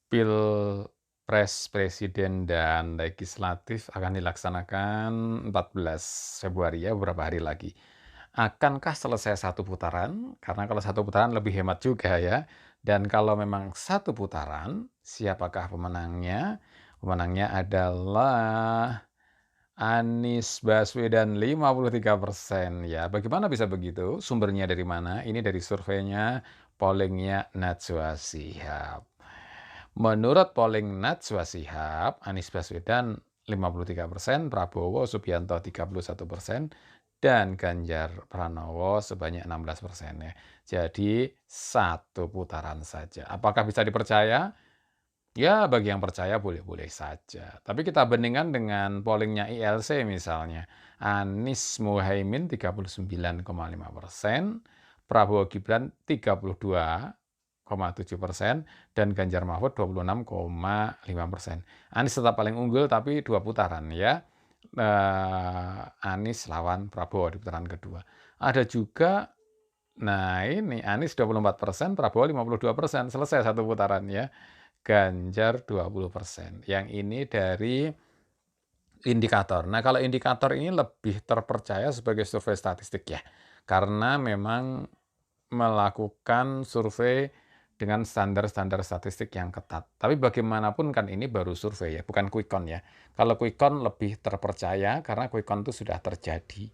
Pilpres presiden dan legislatif akan dilaksanakan 14 Februari ya, beberapa hari lagi. Akankah selesai satu putaran? Karena kalau satu putaran lebih hemat juga ya. Dan kalau memang satu putaran, siapakah pemenangnya? Pemenangnya adalah Anies Baswedan 53% ya. Bagaimana bisa begitu? Sumbernya dari mana? Ini dari surveinya, pollingnya Najwa Shihab. Menurut polling Najwa Shihab, Anies Baswedan 53%, Prabowo Subianto 31%, dan Ganjar Pranowo sebanyak 16% ya. Jadi satu putaran saja. Apakah bisa dipercaya? Ya, bagi yang percaya boleh-boleh saja. Tapi kita bandingkan dengan pollingnya ILC misalnya. Anies Muhaimin 39,5%, Prabowo Gibran 32,7%, dan Ganjar Mahfud 26,5%. Anies tetap paling unggul tapi 2 putaran ya. Anies lawan Prabowo di putaran kedua. Ada juga, nah ini Anies 24%, Prabowo 52%, selesai satu putaran ya. Ganjar 20%. Yang ini dari indikator. Nah, kalau indikator ini lebih terpercaya sebagai survei statistik ya, karena memang melakukan survei dengan standar-standar statistik yang ketat. Tapi bagaimanapun kan ini baru survei ya, bukan quick count ya. Kalau quick count lebih terpercaya karena quick count itu sudah terjadi.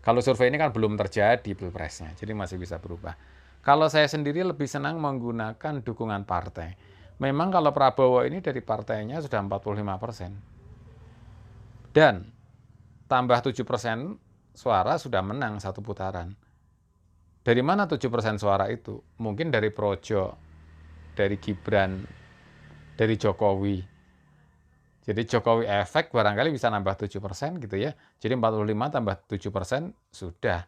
Kalau survei ini kan belum terjadi pilpresnya, jadi masih bisa berubah. Kalau saya sendiri lebih senang menggunakan dukungan partai. Memang kalau Prabowo ini dari partainya sudah 45%. Dan tambah 7% suara sudah menang satu putaran. Dari mana 7% suara itu? Mungkin dari Projo, dari Gibran, dari Jokowi. Jadi Jokowi efek barangkali bisa nambah 7% gitu ya. Jadi 45 tambah 7% sudah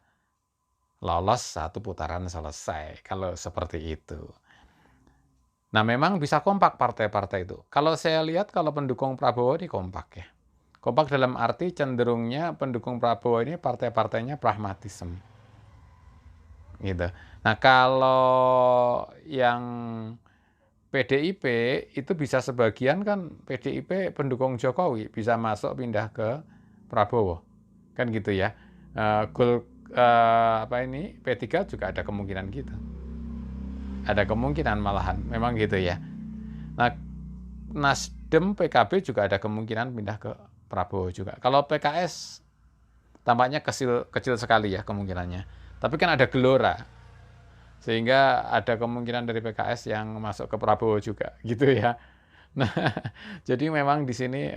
lolos satu putaran selesai. Kalau seperti itu. Nah, memang bisa kompak partai-partai itu. Kalau saya lihat kalau pendukung Prabowo ini kompak ya. Kompak dalam arti cenderungnya pendukung Prabowo ini partai-partainya pragmatisme. Gitu. Nah, kalau yang PDIP itu bisa sebagian kan PDIP pendukung Jokowi bisa masuk pindah ke Prabowo. Kan gitu ya. Apa ini P3 juga ada kemungkinan gitu. Ada kemungkinan malahan, memang gitu ya. Nah, Nasdem, PKB juga ada kemungkinan pindah ke Prabowo juga. Kalau PKS tampaknya kecil, kecil sekali ya kemungkinannya. Tapi kan ada Gelora, sehingga ada kemungkinan dari PKS yang masuk ke Prabowo juga, gitu ya. Nah, jadi memang di sini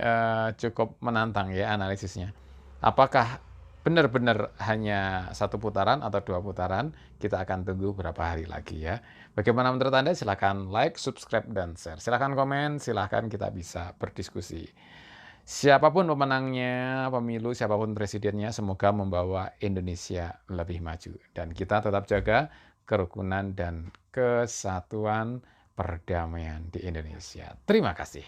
cukup menantang ya analisisnya. Apakah benar-benar hanya satu putaran atau dua putaran? Kita akan tunggu beberapa hari lagi ya. Bagaimana menurut Anda? Silahkan like, subscribe, dan share. Silahkan komen, silahkan kita bisa berdiskusi. Siapapun pemenangnya pemilu, siapapun presidennya, semoga membawa Indonesia lebih maju. Dan kita tetap jaga kerukunan dan kesatuan perdamaian di Indonesia. Terima kasih.